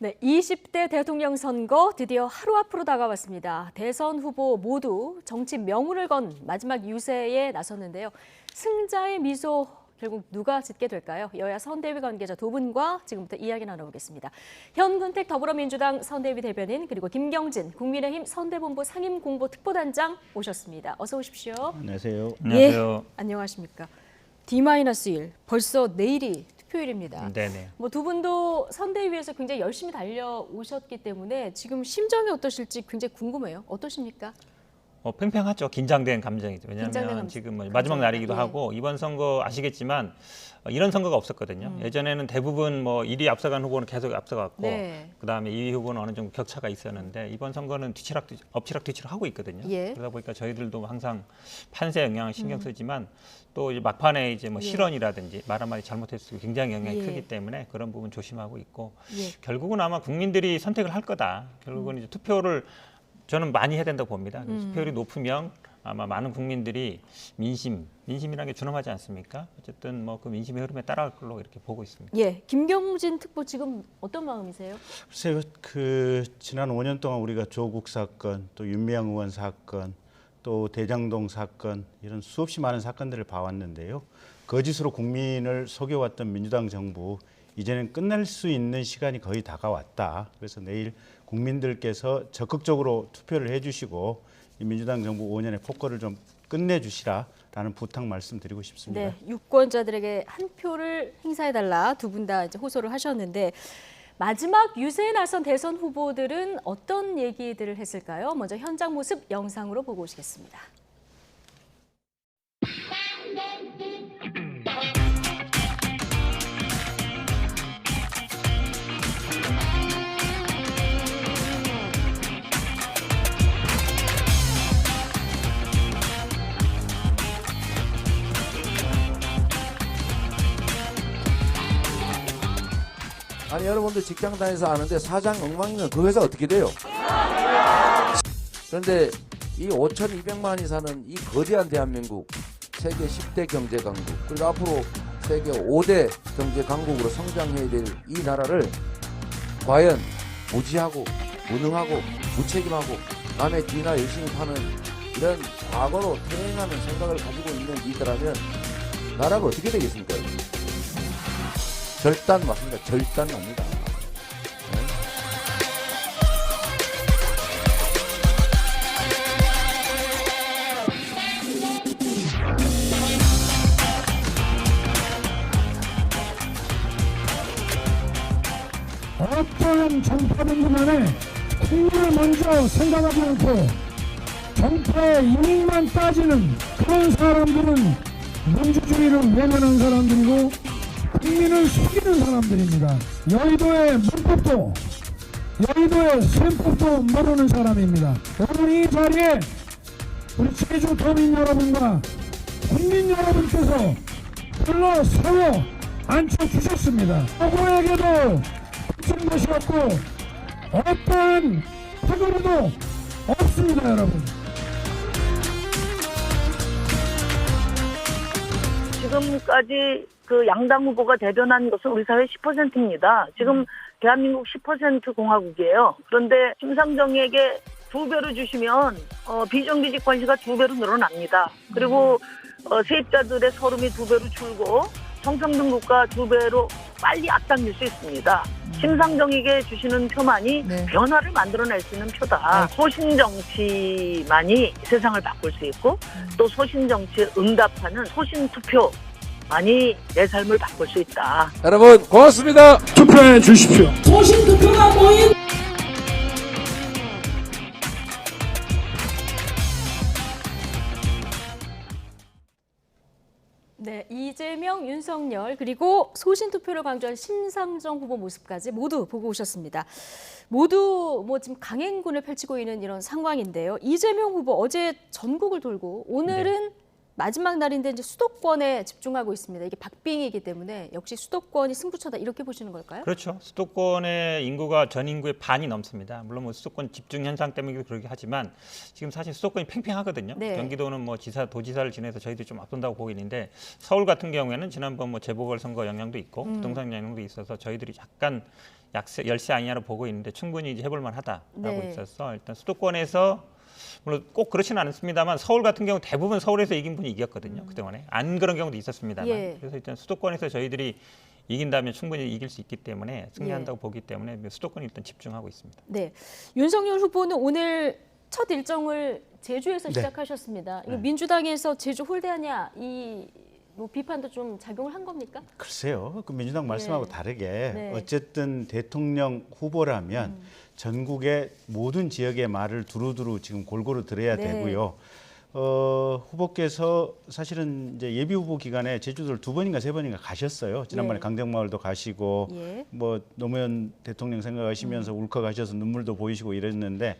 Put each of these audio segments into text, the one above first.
네, 20대 대통령 선거 드디어 하루 앞으로 다가왔습니다. 대선 후보 모두 정치 명운을 건 마지막 유세에 나섰는데요. 승자의 미소 결국 누가 짓게 될까요? 여야 선대위 관계자 두 분과 지금부터 이야기 나눠보겠습니다. 현근택 더불어민주당 선대위 대변인 그리고 김경진 국민의힘 선대본부 상임공보특보단장 오셨습니다. 어서 오십시오. 안녕하세요. 예, 안녕하십니까. D-1 벌써 내일이 투표일입니다. 네네. 뭐 두 분도 선대위에서 굉장히 열심히 달려오셨기 때문에 지금 심정이 어떠실지 굉장히 궁금해요. 어떠십니까? 팽팽하죠. 긴장된 감정이죠. 왜냐하면 지금 마지막 날이기도 하고 이번 선거 아시겠지만 이런 선거가 없었거든요. 예전에는 대부분 뭐 1위 앞서간 후보는 계속 앞서갔고 그다음에 2위 후보는 어느 정도 격차가 있었는데 이번 선거는 엎치락 뒤치락 하고 있거든요. 그러다 보니까 저희들도 항상 판세 영향을 신경 쓰지만 또 이제 막판에 이제 뭐 실언이라든지 말 한마디 잘못했을 때 굉장히 영향이 크기 때문에 그런 부분 조심하고 있고 결국은 아마 국민들이 선택을 할 거다. 결국은 이제 투표를 저는 많이 해야 된다고 봅니다. 투표율이 높으면 아마 많은 국민들이 민심이라는 게 준엄하지 않습니까? 어쨌든 뭐 그 민심의 흐름에 따라갈 걸로 이렇게 보고 있습니다. 예, 김경진 특보 지금 어떤 마음이세요? 글쎄요, 그 지난 5년 동안 우리가 조국 사건, 또 윤미향 의원 사건, 또 대장동 사건 이런 수없이 많은 사건들을 봐왔는데요. 거짓으로 국민을 속여왔던 민주당 정부 이제는 끝낼 수 있는 시간이 거의 다가왔다. 그래서 내일 국민들께서 적극적으로 투표를 해주시고 이 민주당 정부 5년의 폭거를 좀 끝내주시라라는 부탁 말씀드리고 싶습니다. 네, 유권자들에게 한 표를 행사해달라 두 분 다 이제 호소를 하셨는데 마지막 유세에 나선 대선 후보들은 어떤 얘기들을 했을까요? 먼저 현장 모습 영상으로 보고 오시겠습니다. 아니 여러분들 직장 다니면서 아는데 사장 엉망이면 그 회사 어떻게 돼요? 그런데 이 5,200만이 사는 이 거대한 대한민국 세계 10대 경제 강국 그리고 앞으로 세계 5대 경제 강국으로 성장해야 될 이 나라를 과연 무지하고 무능하고 무책임하고 남의 뒤나 열심히 파는 이런 과거로 퇴행하는 생각을 가지고 있는 이들라면 나라가 어떻게 되겠습니까? 절단 맞습니다. 절단 납니다. 어떠한 정파든 간에 국민을 먼저 생각하지 않고 정파의 이익만 따지는 그런 사람들은 민주주의를 외면한 사람들이고 국민을 속이는 사람들입니다. 여의도의 문법도 여의도의 셈법도 모르는 사람입니다. 오늘 이 자리에 우리 제주 도민 여러분과 국민 여러분께서 불러 세워 앉혀주셨습니다. 누구에게도 붙인 것이 없고 어떠한 특허도 없습니다. 여러분. 지금까지 그 양당 후보가 대변한 것은 우리 사회 10%입니다. 지금 대한민국 10% 공화국이에요. 그런데 심상정에게 2배로 주시면 비정규직 관리가 2배로 늘어납니다. 그리고 세입자들의 서름이 2배로 줄고 정상등급과 2배로 빨리 앞당길 수 있습니다. 심상정에게 주시는 표만이 변화를 만들어낼 수 있는 표다. 소신정치만이 세상을 바꿀 수 있고 또 소신정치에 응답하는 소신투표만이 내 삶을 바꿀 수 있다. 여러분 고맙습니다. 투표해 주십시오. 소신투표가 모인 네, 이재명, 윤석열 그리고 소신투표를 강조한 심상정 후보 모습까지 모두 보고 오셨습니다. 모두 뭐 지금 강행군을 펼치고 있는 이런 상황인데요. 이재명 후보 어제 전국을 돌고 오늘은 마지막 날인데 이제 수도권에 집중하고 있습니다. 이게 박빙이기 때문에 역시 수도권이 승부처다 이렇게 보시는 걸까요? 그렇죠. 수도권의 인구가 전 인구의 반이 넘습니다. 물론 뭐 수도권 집중 현상 때문에 그러긴 하지만 지금 사실 수도권이 팽팽하거든요. 경기도는 뭐 도지사를 지내서 저희들이 좀 앞선다고 보고 있는데 서울 같은 경우에는 지난번 뭐 재보궐선거 영향도 있고 부동산 영향도 있어서 저희들이 약간 약 10세 아니냐로 보고 있는데 충분히 이제 해볼 만하다라고 네. 있어서 일단 수도권에서 물론 꼭 그렇지는 않습니다만 서울 같은 경우 대부분 서울에서 이긴 분이 이겼거든요. 그동안에 안 그런 경우도 있었습니다만 예. 그래서 일단 수도권에서 저희들이 이긴다면 충분히 이길 수 있기 때문에 승리한다고 보기 때문에 수도권에 일단 집중하고 있습니다. 네. 윤석열 후보는 오늘 첫 일정을 제주에서 네. 시작하셨습니다. 이거 민주당에서 제주 홀대하냐 뭐 비판도 좀 작용을 한 겁니까? 글쎄요. 그 민주당 말씀하고 네. 다르게 네. 어쨌든 대통령 후보라면 전국의 모든 지역의 말을 두루두루 지금 골고루 들어야 네. 되고요. 후보께서 사실은 이제 예비 후보 기간에 제주도를 2번인가 3번인가 가셨어요. 지난번에 네. 강정마을도 가시고 예. 뭐 노무현 대통령 생각하시면서 울컥하셔서 눈물도 보이시고 이랬는데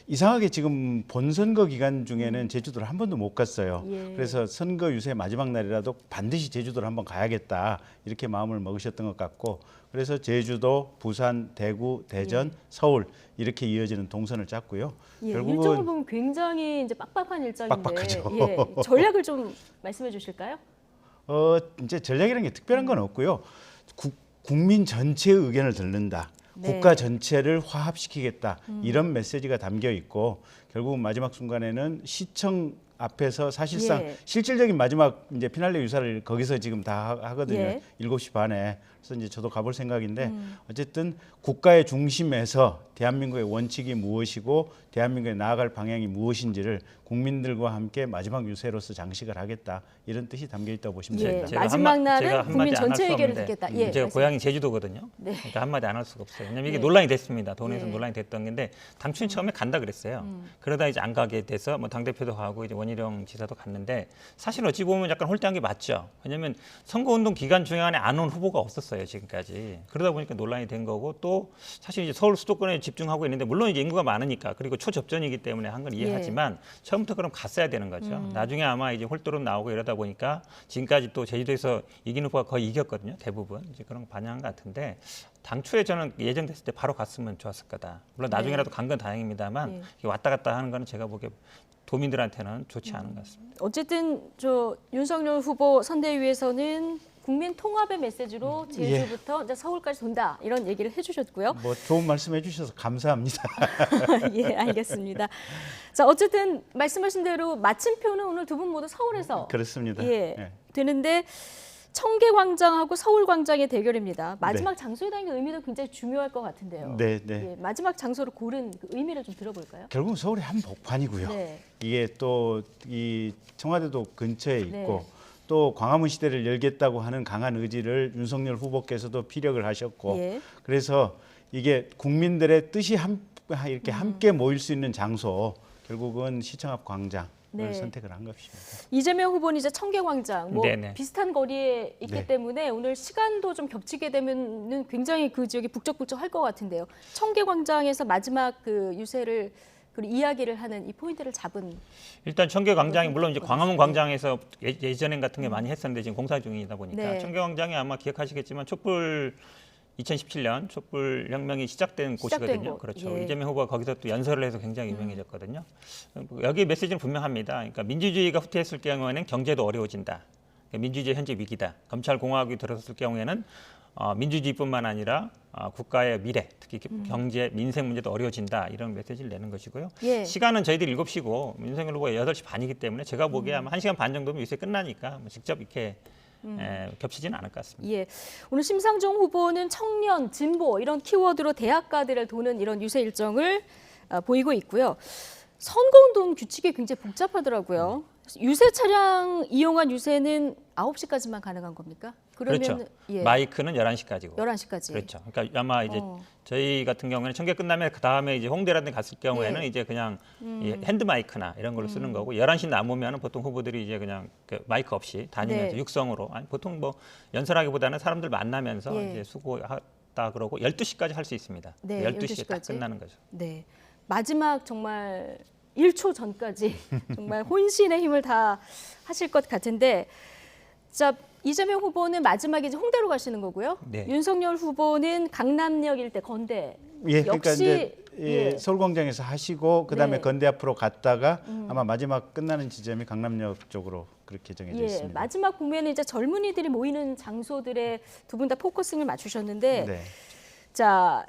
이상하게 지금 본선거 기간 중에는 제주도를 한 번도 못 갔어요. 예. 그래서 선거 유세 마지막 날이라도 반드시 제주도를 한번 가야겠다 이렇게 마음을 먹으셨던 것 같고 그래서 제주도, 부산, 대구, 대전, 서울 이렇게 이어지는 동선을 짰고요. 예, 결국은 일정을 보면 굉장히 이제 빡빡한 일정인데 빡빡하죠. 예, 전략을 좀 말씀해 주실까요? 이제 전략이라는 게 특별한 건 없고요. 국민 전체의 의견을 듣는다. 네. 국가 전체를 화합시키겠다. 이런 메시지가 담겨 있고 결국은 마지막 순간에는 시청 앞에서 사실상 예. 실질적인 마지막 이제 피날레 유사를 거기서 지금 다 하거든요. 예. 7시 반에. 그래서 이제 저도 가볼 생각인데 어쨌든 국가의 중심에서 대한민국의 원칙이 무엇이고 대한민국에 나아갈 방향이 무엇인지를 국민들과 함께 마지막 유세로서 장식을 하겠다. 이런 뜻이 담겨 있다고 보시면 예. 됩니다. 제가 마지막 날은 제가 국민 한마디 안할 전체 수 의견을 없는데 듣겠다. 예, 제가 말씀- 고향이 제주도거든요. 네. 그러니까 한마디 안 할 수가 없어요. 왜냐면 이게 예. 논란이 됐습니다. 돈에서 예. 논란이 됐던 건데 당초에 처음에 간다 그랬어요. 그러다 이제 안 가게 돼서 뭐 당대표도 가고 이제 원희룡 지사도 갔는데 사실 어찌 보면 약간 홀대한 게 맞죠. 왜냐면 선거운동 기간 중에 안 온 후보가 없었어요. 지금까지. 그러다 보니까 논란이 된 거고 또 사실 이제 서울 수도권에 집중하고 있는데 물론 이제 인구가 많으니까 그리고 초접전이기 때문에 한 건 이해하지만 처음부터 그럼 갔어야 되는 거죠. 나중에 아마 이제 홀도름 나오고 이러다 보니까 지금까지 또 제주도에서 이긴 후보가 거의 이겼거든요. 대부분 이제 그런 거 반영한 것 같은데 당초에 저는 예정됐을 때 바로 갔으면 좋았을 거다. 물론 나중에라도 간 건 다행입니다만 네. 이게 왔다 갔다 하는 거는 제가 보기에 도민들한테는 좋지 않은 것 같습니다. 어쨌든 저 윤석열 후보 선대위에서는 국민 통합의 메시지로 제주부터 이제 서울까지 돈다 이런 얘기를 해주셨고요. 뭐 좋은 말씀해 주셔서 감사합니다. 예, 알겠습니다. 자, 어쨌든 말씀하신 대로 마침표는 오늘 두 분 모두 서울에서 그렇습니다. 예, 예. 되는데 청계광장하고 서울광장의 대결입니다. 마지막 장소에 대한 의미도 굉장히 중요할 것 같은데요. 네, 네. 예, 마지막 장소를 고른 그 의미를 좀 들어볼까요? 결국 서울이 한복판이고요. 네. 이게 또 이 청와대도 근처에 있고 네. 또 광화문 시대를 열겠다고 하는 강한 의지를 윤석열 후보께서도 피력을 하셨고 예. 그래서 이게 국민들의 뜻이 이렇게 함께 모일 수 있는 장소 결국은 시청 앞 광장을 네. 선택을 한 것입니다. 이재명 후보는 이제 청계광장 뭐 네네. 비슷한 거리에 있기 네. 때문에 오늘 시간도 좀 겹치게 되면은 굉장히 그 지역이 북적북적할 것 같은데요. 청계광장에서 마지막 그 유세를 그 이야기를 하는 이 포인트를 잡은 일단 청계광장이 물론 이제 광화문 광장에서 네. 예전엔 같은 게 많이 했었는데 지금 공사 중이다 보니까 네. 청계광장이 아마 기억하시겠지만 촛불 2017년 촛불 혁명이 시작된 곳이거든요. 곳. 그렇죠. 예. 이재명 후보가 거기서 또 연설을 해서 굉장히 유명해졌거든요. 여기 메시지는 분명합니다. 그러니까 민주주의가 후퇴했을 경우에는 경제도 어려워진다. 그러니까 민주주의 현재 위기다. 검찰 공화국이 들어섰을 경우에는 민주주의뿐만 아니라 국가의 미래, 특히 경제, 민생 문제도 어려워진다. 이런 메시지를 내는 것이고요. 예. 시간은 저희들이 7시고 윤석열 후보가 8시 반이기 때문에 제가 보기에 아마 1시간 반 정도면 유세 끝나니까 뭐 직접 이렇게 겹치지는 않을 것 같습니다. 예. 오늘 심상정 후보는 청년, 진보 이런 키워드로 대학가들을 도는 이런 유세 일정을 보이고 있고요. 선거운동 규칙이 굉장히 복잡하더라고요. 유세 차량 이용한 유세는 9시까지만 가능한 겁니까? 그러면 그렇죠. 예. 마이크는 11시까지고. 11시까지. 그렇죠. 그러니까 아마 이제 어. 저희 같은 경우에는 청계 끝나면 그 다음에 이제 홍대라든지 갔을 경우에는 예. 이제 그냥 이 핸드 마이크나 이런 걸로 쓰는 거고 11시 남으면은 보통 후보들이 이제 그냥 그 마이크 없이 다니면서 네. 육성으로 아니 보통 뭐 연설하기보다는 사람들 만나면서 예. 이제 수고하다 그러고 12시까지 할 수 있습니다. 네, 12시에 딱 12시까지. 끝나는 거죠. 네. 마지막 정말 1초 전까지 정말 혼신의 힘을 다 하실 것 같은데 자, 이재명 후보는 마지막에 이제 홍대로 가시는 거고요. 네. 윤석열 후보는 강남역 일대 건대. 예, 그러니까 역시 이제 예. 서울광장에서 하시고 그다음에 네. 건대 앞으로 갔다가 아마 마지막 끝나는 지점이 강남역 쪽으로 그렇게 정해져 예, 있습니다. 마지막 보면 이제 젊은이들이 모이는 장소들에 두 분 다 포커싱을 맞추셨는데 네. 자,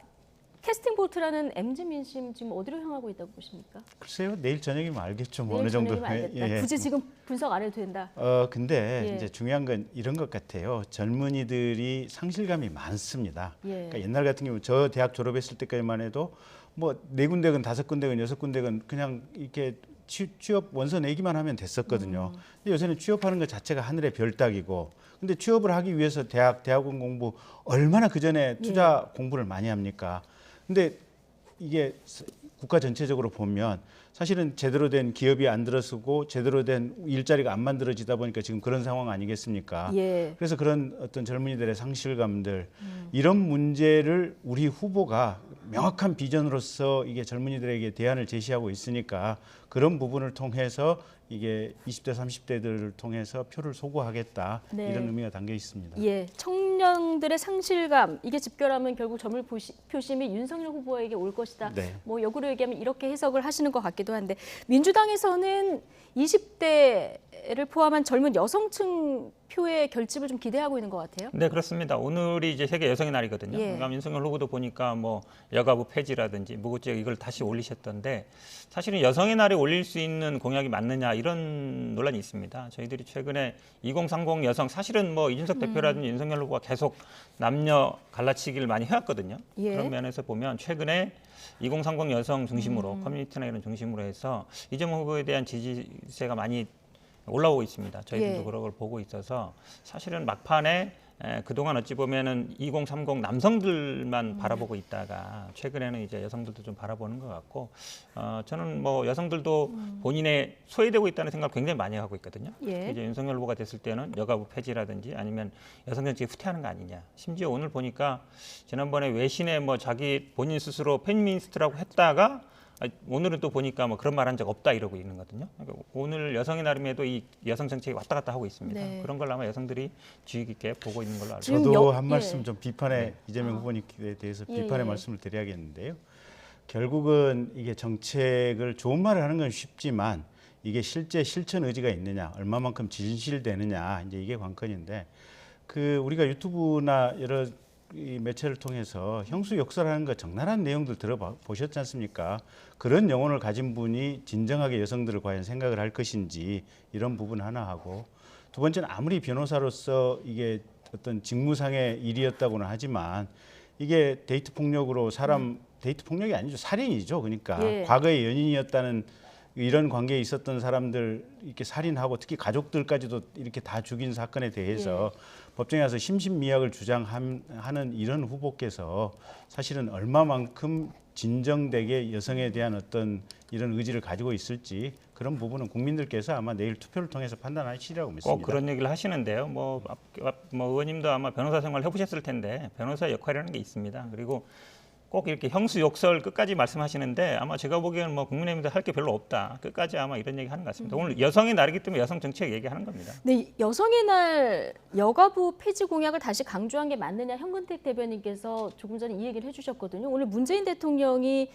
캐스팅 보트라는 MZ 민심 지금 어디로 향하고 있다고 보십니까? 글쎄요, 내일 저녁이면 알겠죠. 뭐 내일 어느 정도. 저녁이면 알겠다. 굳이 지금 분석 안 해도 된다. 근데 예. 이제 중요한 건 이런 것 같아요. 젊은이들이 상실감이 많습니다. 예. 그러니까 옛날 같은 경우 저 대학 졸업했을 때까지만 해도 뭐 4군데건 5군데건 6군데건 그냥 이렇게 취업 원서 내기만 하면 됐었거든요. 근데 요새는 취업하는 것 자체가 하늘의 별 따기고, 근데 취업을 하기 위해서 대학원 공부 얼마나 그 전에 투자 공부를 많이 합니까? 근데 이게 국가 전체적으로 보면 사실은 제대로 된 기업이 안 들어서고 제대로 된 일자리가 안 만들어지다 보니까 지금 그런 상황 아니겠습니까? 예. 그래서 그런 어떤 젊은이들의 상실감들, 이런 문제를 우리 후보가 명확한 비전으로서 이게 젊은이들에게 대안을 제시하고 있으니까 그런 부분을 통해서 이게 20대, 30대들을 통해서 표를 소구하겠다, 네. 이런 의미가 담겨 있습니다. 예, 청년들의 상실감 이게 집결하면 결국 점을 표심이 윤석열 후보에게 올 것이다. 네. 뭐 역으로 얘기하면 이렇게 해석을 하시는 것 같기도 한데 민주당에서는 20대를 포함한 젊은 여성층 표의 결집을 좀 기대하고 있는 것 같아요. 네, 그렇습니다. 오늘이 이제 세계 여성의 날이거든요. 예. 그러니까 윤석열 후보도 보니까 뭐 여가부 폐지라든지 무고죄 이걸 다시 올리셨던데, 사실은 여성의 날에 올릴 수 있는 공약이 맞느냐 이런 논란이 있습니다. 저희들이 최근에 2030 여성, 사실은 뭐 이준석 대표라든지 윤석열 후보가 계속 남녀 갈라치기를 많이 해왔거든요. 예. 그런 면에서 보면 최근에 2030 여성 중심으로 커뮤니티나 이런 중심으로 해서 이재명 후보에 대한 지지세가 많이 올라오고 있습니다. 저희들도 예. 그런 걸 보고 있어서 사실은 막판에 그동안 어찌 보면은 2030 남성들만 바라보고 있다가 최근에는 이제 여성들도 좀 바라보는 것 같고, 저는 뭐 여성들도 본인의 소외되고 있다는 생각을 굉장히 많이 하고 있거든요. 예. 이제 윤석열 후보가 됐을 때는 여가부 폐지라든지 아니면 여성 정책이 후퇴하는 거 아니냐. 심지어 오늘 보니까 지난번에 외신에 뭐 자기 본인 스스로 페미니스트라고 했다가 오늘은 또 보니까 뭐 그런 말 한 적 없다 이러고 있는 거거든요. 그러니까 오늘 여성의 날임에도 이 여성 정책이 왔다 갔다 하고 있습니다. 네. 그런 걸 아마 여성들이 주의 깊게 보고 있는 걸로 알고 지금 있습니다. 저도 여- 한 말씀 예. 좀 비판에 이재명 후보님에 대해서 예, 비판의 예. 말씀을 드려야겠는데요. 결국은 이게 정책을 좋은 말을 하는 건 쉽지만 이게 실제 실천 의지가 있느냐, 얼마만큼 진실되느냐, 이제 이게 관건인데, 그 우리가 유튜브나 여러 이 매체를 통해서 형수 역설하는 거 적나라한 내용들 들어보셨지 않습니까? 그런 영혼을 가진 분이 진정하게 여성들을 과연 생각을 할 것인지, 이런 부분 하나 하고, 두 번째는 아무리 변호사로서 이게 어떤 직무상의 일이었다고는 하지만 이게 데이트 폭력으로 데이트 폭력이 아니죠, 살인이죠. 그러니까 예. 과거에 연인이었다는 이런 관계에 있었던 사람들 이렇게 살인하고 특히 가족들까지도 이렇게 다 죽인 사건에 대해서 법정에 가서 심신미약을 주장하는 이런 후보께서 사실은 얼마만큼 진정되게 여성에 대한 어떤 이런 의지를 가지고 있을지, 그런 부분은 국민들께서 아마 내일 투표를 통해서 판단하시리라고 믿습니다. 꼭 그런 얘기를 하시는데요. 뭐 의원님도 아마 변호사 생활 해보셨을 텐데 변호사 역할이라는 게 있습니다. 그리고 꼭 이렇게 형수 욕설 끝까지 말씀하시는데 아마 제가 보기에는 뭐 국민의힘도 할 게 별로 없다. 끝까지 아마 이런 얘기 하는 것 같습니다. 오늘 여성의 날이기 때문에 여성 정책 얘기하는 겁니다. 네, 여성의 날 여가부 폐지 공약을 다시 강조한 게 맞느냐, 현근택 대변인께서 조금 전에 이 얘기를 해주셨거든요. 오늘 문재인 대통령이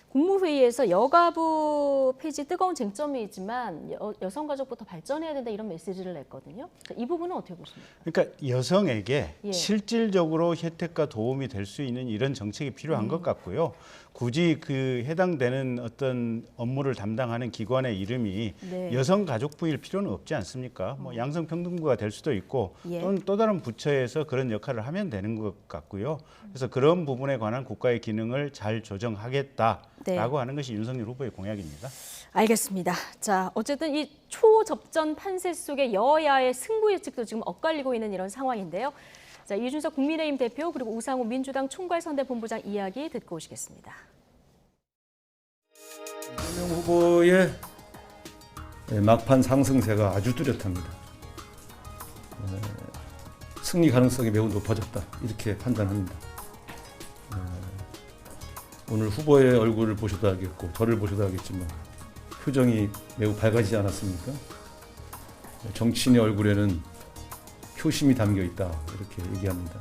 국무회의에서 여가부 폐지 뜨거운 쟁점이지만 여성가족부터 발전해야 된다 이런 메시지를 냈거든요. 이 부분은 어떻게 보십니까? 그러니까 여성에게 예. 실질적으로 혜택과 도움이 될 수 있는 이런 정책이 필요한 것 같고요. 굳이 그 해당되는 어떤 업무를 담당하는 기관의 이름이 네. 여성가족부일 필요는 없지 않습니까? 뭐 양성평등부가 될 수도 있고 예. 또는 또 다른 부처에서 그런 역할을 하면 되는 것 같고요. 그래서 그런 부분에 관한 국가의 기능을 잘 조정하겠다라고 네. 하는 것이 윤석열 후보의 공약입니다. 알겠습니다. 자, 어쨌든 이 초접전 판세 속에 여야의 승부 예측도 지금 엇갈리고 있는 이런 상황인데요. 자, 이준석 국민의힘 대표 그리고 우상호 민주당 총괄선대본부장 이야기 듣고 오시겠습니다. 이재명 후보의 막판 상승세가 아주 뚜렷합니다. 승리 가능성이 매우 높아졌다, 이렇게 판단합니다. 오늘 후보의 얼굴을 보셔도 알겠고 저를 보셔도 알겠지만 표정이 매우 밝아지지 않았습니까? 정치인의 얼굴에는 표심이 담겨 있다, 이렇게 얘기합니다.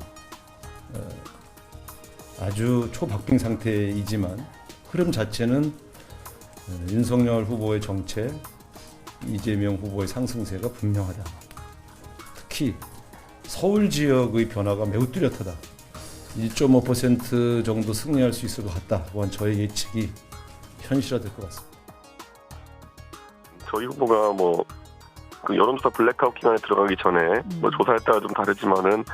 아주 초박빙 상태이지만 흐름 자체는 윤석열 후보의 정책, 이재명 후보의 상승세가 분명하다. 특히 서울 지역의 변화가 매우 뚜렷하다. 2.5% 정도 승리할 수 있을 것 같다. 또한 저의 예측이 현실화될 것 같습니다. 저희 후보가 그 여론조사 블랙아웃 기간에 들어가기 전에 조사에 따라 좀 다르지만은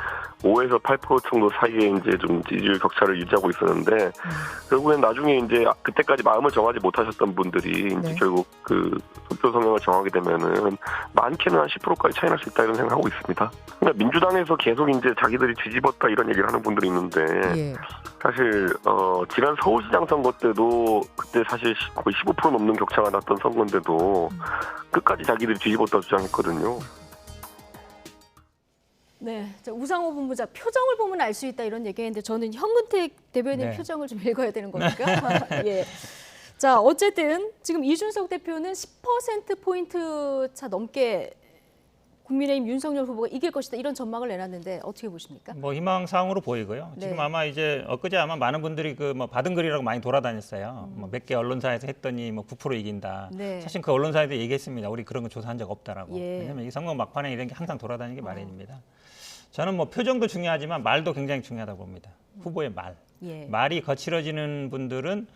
5에서 8% 정도 사이에 이제 좀 지지율 격차를 유지하고 있었는데 결국엔 나중에 이제 그때까지 마음을 정하지 못하셨던 분들이 이제 결국 그 투표 성향을 정하게 되면은 많게는 한 10%까지 차이 날 수 있다 이런 생각하고 있습니다. 그러니까 민주당에서 계속 이제 자기들이 뒤집었다 이런 얘기를 하는 분들이 있는데 사실 지난 서울시장 선거 때도 그때 사실 거의 15% 넘는 격차가 났던 선거인데도 끝까지 자기들이 뒤집었다 주장했거든요. 네, 자, 우상호 본부장 표정을 보면 알 수 있다 이런 얘기했는데 저는 현근택 대변인 네. 표정을 좀 읽어야 되는 겁니까? 예. 자, 어쨌든 지금 이준석 대표는 10% 포인트 차 넘게 국민의힘 윤석열 후보가 이길 것이다 이런 전망을 내놨는데 어떻게 보십니까? 뭐 희망사항으로 보이고요. 네. 지금 아마 이제 엊그제 아마 많은 분들이 그 뭐 받은 글이라고 많이 돌아다녔어요. 뭐 몇 개 언론사에서 했더니 뭐 9% 이긴다. 네. 사실 그 언론사에도 얘기했습니다. 우리 그런 거 조사한 적 없다라고. 예. 왜냐하면 이 선거 막판에 이런 게 항상 돌아다니는 게 마련입니다. 저는 뭐 표정도 중요하지만 말도 굉장히 중요하다고 봅니다. 후보의 말. 예. 말이 거칠어지는 분들은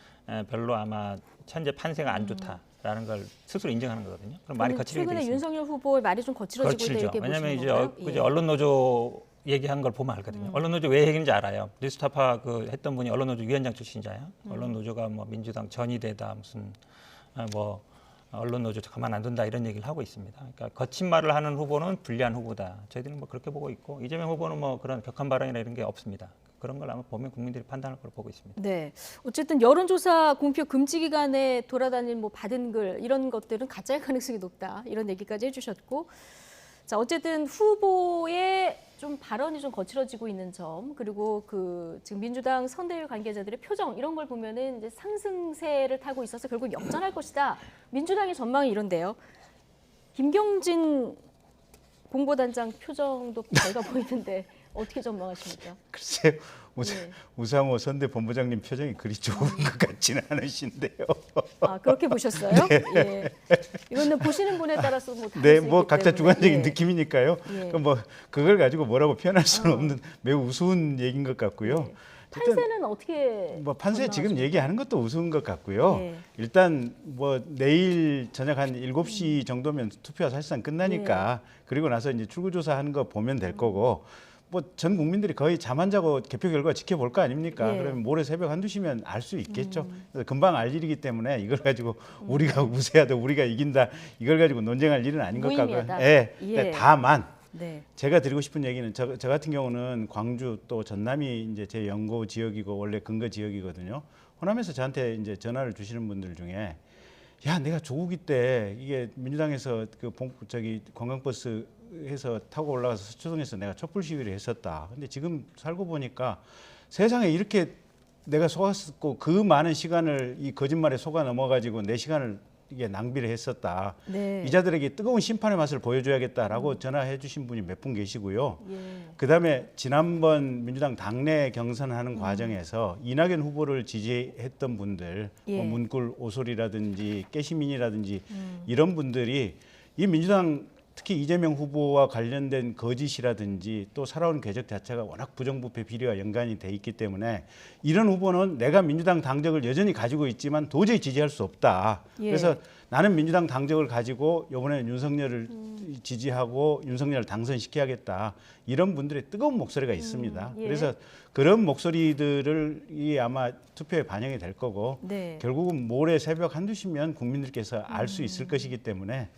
별로 아마 현재 판세가 안 좋다라는 걸 스스로 인정하는 거거든요. 그럼 말이 거칠게 돼 최근에 있습니다. 윤석열 후보의 말이 좀 거칠어지고 있다 거칠죠. 이렇게 왜냐하면 보시는 이제 건가요? 그제 언론노조 얘기한 걸 보면 알거든요. 언론노조 왜 얘기인지 알아요. 뉴스타파 그 했던 분이 언론노조 위원장 출신자예요. 언론노조가 뭐 민주당 전이되다 무슨 뭐 언론노조 가만 안 둔다 이런 얘기를 하고 있습니다. 그러니까 거친 말을 하는 후보는 불리한 후보다. 저희들은 뭐 그렇게 보고 있고 이재명 후보는 뭐 그런 격한 발언이나 이런 게 없습니다. 그런 걸 아마 보면 국민들이 판단할 걸 보고 있습니다. 네, 어쨌든 여론조사 공표 금지 기간에 돌아다닌 뭐 받은 글 이런 것들은 가짜일 가능성이 높다 이런 얘기까지 해주셨고, 자 어쨌든 후보의 좀 발언이 좀 거칠어지고 있는 점 그리고 그 지금 민주당 선대위 관계자들의 표정 이런 걸 보면은 이제 상승세를 타고 있어서 결국 역전할 것이다. 민주당의 전망이 이런데요. 김경진 공보단장 표정도 밝아 보이는데 어떻게 전망하십니까? 글쎄요. 네. 우상호 선대 본부장님 표정이 그리 좋은 것 같지는 않으신데요. 아 그렇게 보셨어요? 예. 이거는 보시는 분에 따라서 뭐 다를 네, 수 뭐 있기 각자 때문에. 주관적인 예. 느낌이니까요. 예. 뭐 그걸 가지고 뭐라고 표현할 수는 없는 매우 우스운 얘기인 것 같고요. 일단 판세는 어떻게? 뭐 판세 지금 전망하십니까? 얘기하는 것도 우스운 것 같고요. 예. 일단 뭐 내일 저녁 한 7시 정도면 투표가 사실상 끝나니까 그리고 나서 이제 출구조사하는 거 보면 될 거고 뭐 전 국민들이 거의 잠 안 자고 개표 결과 지켜볼 거 아닙니까? 예. 그러면 모레 새벽 1~2시면 알 수 있겠죠. 그래서 금방 알 일이기 때문에 이걸 가지고 우리가 우세하다 우리가 이긴다 이걸 가지고 논쟁할 일은 아닌 것 같고요. 무의미하다. 예. 예. 다만 네. 제가 드리고 싶은 얘기는 저 같은 경우는 광주 또 전남이 이제 제 연고 지역이고 원래 근거 지역이거든요. 호남에서 저한테 이제 전화를 주시는 분들 중에 야 내가 조국이 때 이게 민주당에서 그 관광버스 해서 타고 올라가서 서초동에서 내가 촛불 시위를 했었다. 근데 지금 살고 보니까 세상에 이렇게 내가 속았고 그 많은 시간을 이 거짓말에 속아 넘어가지고 내 시간을 이게 낭비를 했었다. 네. 이자들에게 뜨거운 심판의 맛을 보여줘야겠다라고 전화해 주신 분이 몇 분 계시고요. 예. 그다음에 지난번 민주당 당내 경선하는 과정에서 이낙연 후보를 지지했던 분들, 예. 뭐 문꿀 오솔이라든지 깨시민이라든지 이런 분들이 이 민주당 특히 이재명 후보와 관련된 거짓이라든지 또 살아온 궤적 자체가 워낙 부정부패 비리와 연관이 돼 있기 때문에 이런 후보는 내가 민주당 당적을 여전히 가지고 있지만 도저히 지지할 수 없다. 예. 그래서 나는 민주당 당적을 가지고 이번에는 윤석열을 지지하고 윤석열을 당선시켜야겠다. 이런 분들의 뜨거운 목소리가 있습니다. 예. 그래서 그런 목소리들이 아마 투표에 반영이 될 거고 네. 결국은 모레 새벽 1~2시면 국민들께서 알 수 있을 것이기 때문에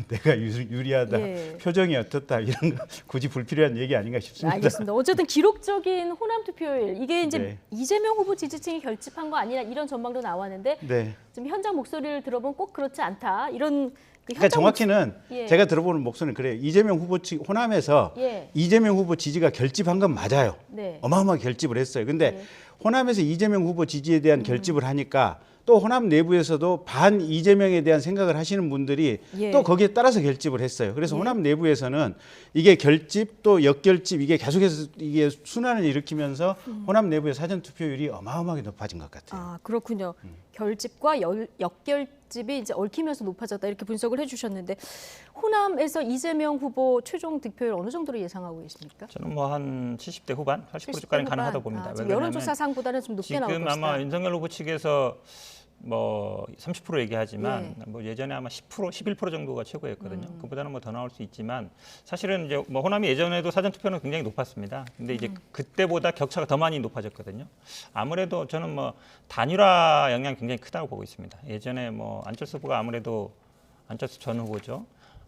내가 유리하다, 예. 표정이 어떻다 이런 거 굳이 불필요한 얘기 아닌가 싶습니다. 알겠습니다. 어쨌든 기록적인 호남 투표율 이게 이제 네. 이재명 후보 지지층이 결집한 거 아니냐 이런 전망도 나왔는데 네. 지금 현장 목소리를 들어보면 꼭 그렇지 않다 이런 그 그러니까 현장 정확히는 예. 제가 들어보는 목소리는 그래요. 이재명 후보 측 호남에서 예. 이재명 후보 지지가 결집한 건 맞아요. 네. 어마어마하게 결집을 했어요. 근데 네. 호남에서 이재명 후보 지지에 대한 결집을 하니까 또 호남 내부에서도 반 이재명에 대한 생각을 하시는 분들이 예. 또 거기에 따라서 결집을 했어요. 그래서 예. 호남 내부에서는 이게 결집 또 역결집 이게 계속해서 이게 순환을 일으키면서 호남 내부의 사전 투표율이 어마어마하게 높아진 것 같아요. 아, 그렇군요. 결집과 역결집이 이제 얽히면서 높아졌다 이렇게 분석을 해주셨는데 호남에서 이재명 후보 최종 득표율 어느 정도로 예상하고 계십니까? 저는 뭐 한 70대 후반, 80% 70대 까지는 후반. 가능하다고 봅니다. 아, 지금 왜냐하면 여론조사상보다는 좀 높게 나올 지금 것이다. 아마 윤석열 후보 측에서 뭐 30% 얘기하지만 예. 뭐 예전에 아마 10%, 11% 정도가 최고였거든요. 그보다는 뭐 더 나올 수 있지만 사실은 이제 뭐 호남이 예전에도 사전 투표는 굉장히 높았습니다. 근데 이제 그때보다 격차가 더 많이 높아졌거든요. 아무래도 저는 뭐 단일화 영향이 굉장히 크다고 보고 있습니다. 예전에 뭐 안철수 후보가 아무래도 안철수 전 후보죠.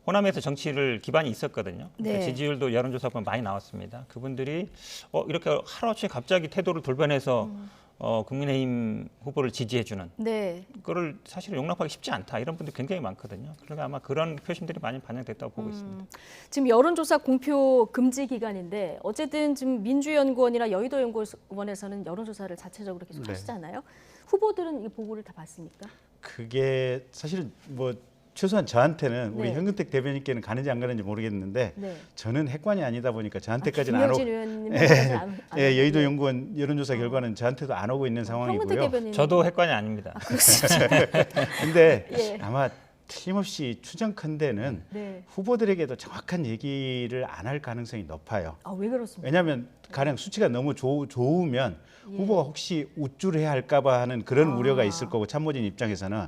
호남에서 정치를 기반이 있었거든요. 그러니까 네. 지지율도 여론조사 보면 많이 나왔습니다. 그분들이 이렇게 하루아침에 갑자기 태도를 돌변해서 국민의힘 후보를 지지해주는 네. 그거를 사실 용납하기 쉽지 않다 이런 분들이 굉장히 많거든요. 그러니까 아마 그런 표심들이 많이 반영됐다고 보고 있습니다. 지금 여론조사 공표 금지 기간인데 어쨌든 지금 민주연구원이나 여의도연구원에서는 여론조사를 자체적으로 계속 네. 하시잖아요. 후보들은 이 보고를 다 봤습니까? 그게 사실 뭐 최소한 저한테는 우리 네. 현근택 대변인께는 가는지 안 가는지 모르겠는데 네. 저는 핵관이 아니다 보니까 저한테까지는 안 오고 김영진 의원님까지 안 예, 여의도 연구원 여론조사 결과는 저한테도 안 오고 있는 현근택 상황이고요. 대변인 저도 핵관이 아닙니다. 근데 예. 아마 틀림없이 추정컨대는 네. 후보들에게도 정확한 얘기를 안 할 가능성이 높아요. 아, 왜 그렇습니까? 왜냐하면 가령 수치가 너무 좋으면 예. 후보가 혹시 우쭐해야 할까봐 하는 그런 우려가 있을 거고 참모진 입장에서는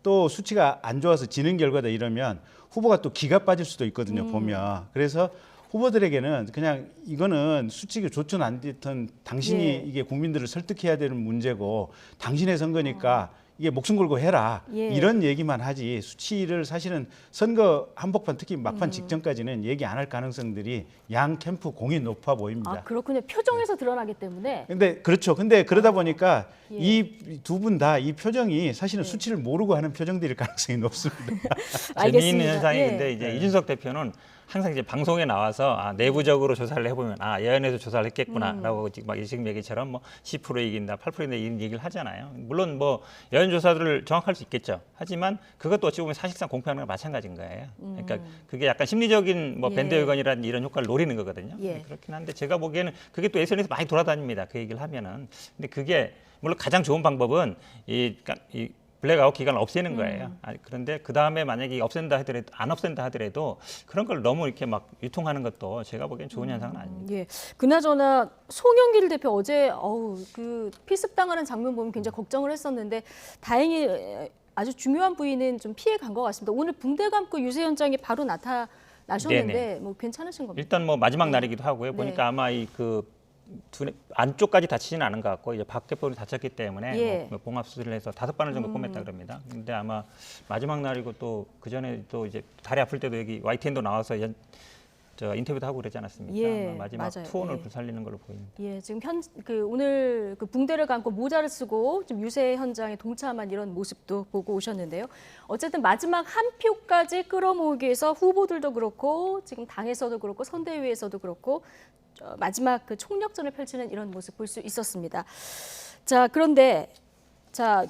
또 수치가 안 좋아서 지는 결과다 이러면 후보가 또 기가 빠질 수도 있거든요. 보면 그래서 후보들에게는 그냥 이거는 수치가 좋든 안 좋든 당신이 예. 이게 국민들을 설득해야 되는 문제고 당신의 선거니까 이게 목숨 걸고 해라 예. 이런 얘기만 하지 수치를 사실은 선거 한복판 특히 막판 직전까지는 얘기 안 할 가능성들이 양 캠프 공이 높아 보입니다. 아, 그렇군요. 표정에서 드러나기 때문에. 근데 그렇죠. 근데 그러다 보니까 예. 이 두 분 다 이 표정이 사실은 수치를 모르고 하는 표정들일 가능성이 높습니다. 알겠습니다. 재미있는 현상인데 예. 이제 이준석 대표는 항상 이제 방송에 나와서 내부적으로 조사를 해보면 여연에서 조사를 했겠구나라고 지금 얘기처럼 뭐 10% 이긴다, 8% 이긴다 이런 얘기를 하잖아요. 물론 뭐 여연 조사들을 정확할 수 있겠죠. 하지만 그것도 어찌 보면 사실상 공표하는 거랑 마찬가지인 거예요. 그러니까 그게 약간 심리적인 뭐 예. 밴드웨건이라든지 이런 효과를 노리는 거거든요. 예. 그렇긴 한데 제가 보기에는 그게 또 SNS에서 많이 돌아다닙니다. 그 얘기를 하면은. 근데 그게 물론 가장 좋은 방법은 이 블랙아웃 기간을 없애는 거예요. 그런데 그 다음에 만약에 없앤다 하더라도 안 없앤다 하더라도 그런 걸 너무 이렇게 막 유통하는 것도 제가 보기엔 좋은 현상은 아닙니다. 예. 그나저나 송영길 대표 어제 그 피습당하는 장면 보면 굉장히 걱정을 했었는데 다행히 아주 중요한 부위는 좀 피해 간 것 같습니다. 오늘 붕대 감고 유세 현장에 바로 나타나셨는데 네네. 뭐 괜찮으신 겁니까? 일단 뭐 마지막 날이기도 하고요. 네. 보니까 아마 안쪽까지 다치지는 않은 것 같고 이제 밖에 부분이 다쳤기 때문에 예. 뭐 봉합 수술을 해서 5바늘 정도 꿰맸다 그럽니다. 근데 아마 마지막 날이고 또 그 전에 또 이제 다리 아플 때도 여기 YTN도 나와서 저 인터뷰도 하고 그러지 않았습니까? 예, 아마 마지막 맞아요. 투혼을 예. 불살리는 걸로 보입니다. 예, 지금 오늘 그 붕대를 감고 모자를 쓰고 좀 유세 현장에 동참한 이런 모습도 보고 오셨는데요. 어쨌든 마지막 한 표까지 끌어모으기 위해서 후보들도 그렇고 지금 당에서도 그렇고 선대위에서도 그렇고 마지막 그 총력전을 펼치는 이런 모습 볼 수 있었습니다. 자, 그런데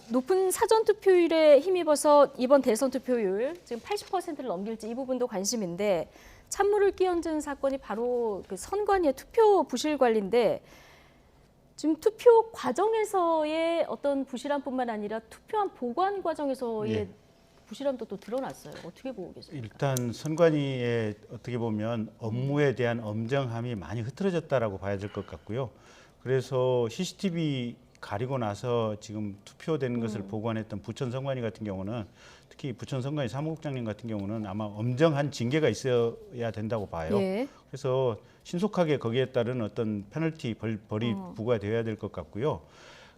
높은 사전 투표율에 힘입어서 이번 대선 투표율 지금 80%를 넘길지 이 부분도 관심인데 찬물을 끼얹은 사건이 바로 그 선관위의 투표 부실 관리인데 지금 투표 과정에서의 어떤 부실함뿐만 아니라 투표한 보관 과정에서의 예. 부실함도 또 드러났어요. 어떻게 보고 계십니까? 일단 선관위의 어떻게 보면 업무에 대한 엄정함이 많이 흐트러졌다라고 봐야 될 것 같고요. 그래서 CCTV 가리고 나서 지금 투표된 것을 보관했던 부천 선관위 같은 경우는 특히 부천 선관위 사무국장님 같은 경우는 아마 엄정한 징계가 있어야 된다고 봐요. 예. 그래서 신속하게 거기에 따른 어떤 페널티 벌이 부과되어야 될 것 같고요.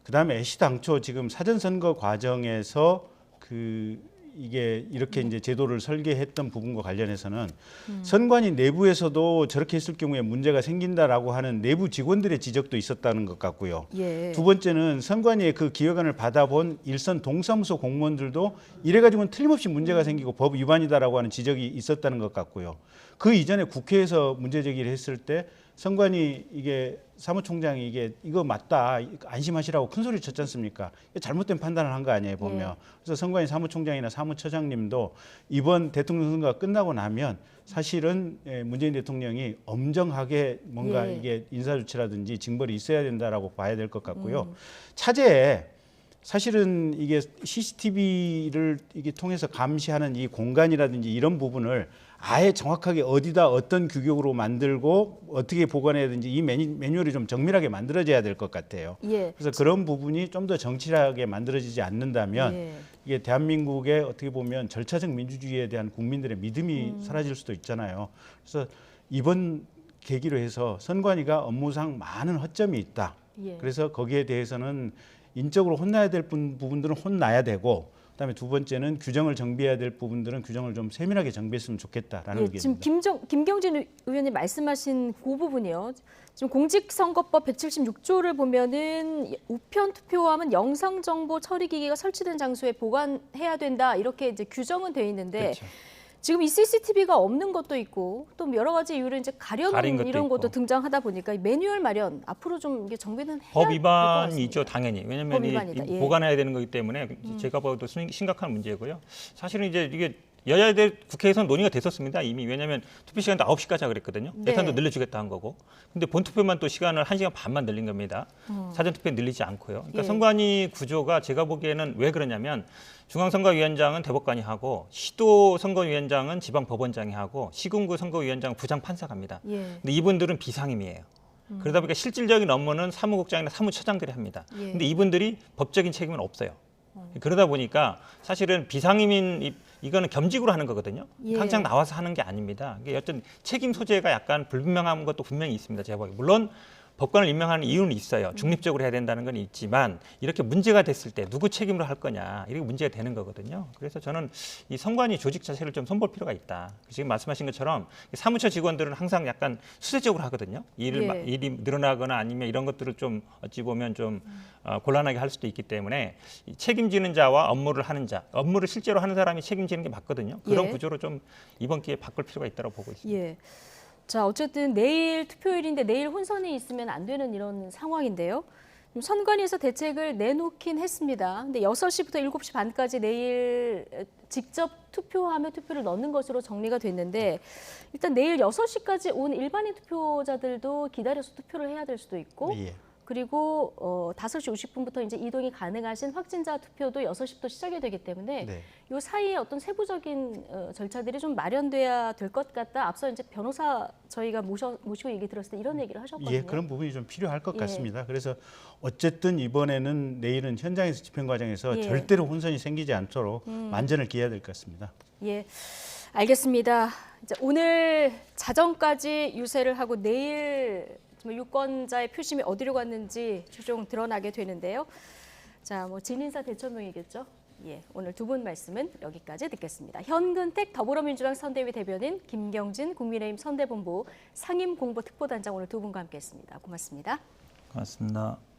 그다음에 애시당초 지금 사전 선거 과정에서 이게 이렇게 이제 제도를 설계했던 부분과 관련해서는 선관위 내부에서도 저렇게 했을 경우에 문제가 생긴다라고 하는 내부 직원들의 지적도 있었다는 것 같고요. 예. 두 번째는 선관위의 그 기획안을 받아본 일선 동사무소 공무원들도 이래가지고는 틀림없이 문제가 생기고 법 위반이다라고 하는 지적이 있었다는 것 같고요. 그 이전에 국회에서 문제 제기를 했을 때 선관위 이게 사무총장이 이거 맞다 안심하시라고 큰 소리 쳤지 않습니까? 잘못된 판단을 한 거 아니에요 보면. 그래서 선관위 사무총장이나 사무처장님도 이번 대통령 선거가 끝나고 나면 사실은 문재인 대통령이 엄정하게 뭔가 이게 인사조치라든지 징벌이 있어야 된다라고 봐야 될 것 같고요. 차제에 사실은 이게 CCTV를 이게 통해서 감시하는 이 공간이라든지 이런 부분을 아예 정확하게 어디다 어떤 규격으로 만들고 어떻게 보관해야 되는지 이 매뉴얼이 좀 정밀하게 만들어져야 될 것 같아요. 그래서 그런 부분이 좀 더 정치하게 만들어지지 않는다면 이게 대한민국의 어떻게 보면 절차적 민주주의에 대한 국민들의 믿음이 사라질 수도 있잖아요. 그래서 이번 계기로 해서 선관위가 업무상 많은 허점이 있다. 그래서 거기에 대해서는 인적으로 혼나야 될 부분들은 혼나야 되고, 그다음에 두 번째는 규정을 정비해야 될 부분들은 규정을 좀 세밀하게 정비했으면 좋겠다라는 의견입니다. 지금 김경진 의원님 말씀하신 그 부분이요. 지금 공직선거법 176조를 보면은 우편 투표함은 영상 정보 처리 기기가 설치된 장소에 보관해야 된다 이렇게 이제 규정은 돼 있는데. 그렇죠. 지금 이 CCTV가 없는 것도 있고 또 여러 가지 이유로 이제 가려는 이런 것도 등장하다 보니까 이 매뉴얼 마련 앞으로 좀 이게 정비는 해야 법 위반이죠, 당연히. 왜냐하면 이 보관해야 되는 거기 때문에 제가 봐도 심각한 문제고요. 사실은 이제 이게 여야들 국회에서는 논의가 됐었습니다. 이미. 왜냐하면 투표 시간도 9시까지 하고 그랬거든요. 예산도 늘려주겠다 한 거고. 근데 본투표만 또 시간을 1시간 반만 늘린 겁니다. 사전투표 늘리지 않고요. 그러니까 선관위 구조가 제가 보기에는 왜 그러냐면 중앙선거위원장은 대법관이 하고 시도선거위원장은 지방법원장이 하고 시군구 선거위원장은 부장판사가 합니다. 근데 이분들은 비상임이에요. 그러다 보니까 실질적인 업무는 사무국장이나 사무처장들이 합니다. 근데 이분들이 법적인 책임은 없어요. 그러다 보니까 사실은 비상임인 이거는 겸직으로 하는 거거든요. 당장 나와서 하는 게 아닙니다. 이게 어떤 책임 소재가 약간 불분명한 것도 분명히 있습니다. 제가 보기에. 물론 법관을 임명하는 이유는 있어요. 중립적으로 해야 된다는 건 있지만 이렇게 문제가 됐을 때 누구 책임으로 할 거냐 이렇게 문제가 되는 거거든요. 그래서 저는 이 선관위 조직 자체를 좀 손볼 필요가 있다. 지금 말씀하신 것처럼 사무처 직원들은 항상 약간 수세적으로 하거든요. 일이 늘어나거나 아니면 이런 것들을 좀 어찌 보면 좀 곤란하게 할 수도 있기 때문에 책임지는 자와 업무를 하는 자, 업무를 실제로 하는 사람이 책임지는 게 맞거든요. 그런 구조로 좀 이번 기회에 바꿀 필요가 있다고 보고 있습니다. 자, 어쨌든 내일 투표일인데 내일 혼선이 있으면 안 되는 이런 상황인데요. 선관위에서 대책을 내놓긴 했습니다. 근데 6시부터 7시 반까지 내일 직접 투표하며 투표를 넣는 것으로 정리가 됐는데 일단 내일 6시까지 온 일반인 투표자들도 기다려서 투표를 해야 될 수도 있고 그리고 5시 50분부터 이제 이동이 가능하신 확진자 투표도 6시부터 시작이 되기 때문에 이 사이에 어떤 세부적인 절차들이 좀 마련돼야 될 것 같다. 앞서 이제 변호사 저희가 모시고 얘기 들었을 때 이런 얘기를 하셨거든요. 그런 부분이 좀 필요할 것 같습니다. 그래서 어쨌든 이번에는 내일은 현장에서 집행 과정에서 절대로 혼선이 생기지 않도록 만전을 기해야 될 것 같습니다. 알겠습니다. 이제 오늘 자정까지 유세를 하고 내일 유권자의 표심이 어디로 갔는지 최종 드러나게 되는데요. 자, 진인사 대처명이겠죠. 오늘 두 분 말씀은 여기까지 듣겠습니다. 현근택 더불어민주당 선대위 대변인, 김경진 국민의힘 선대본부 상임공보특보단장 오늘 두 분과 함께했습니다. 고맙습니다. 고맙습니다.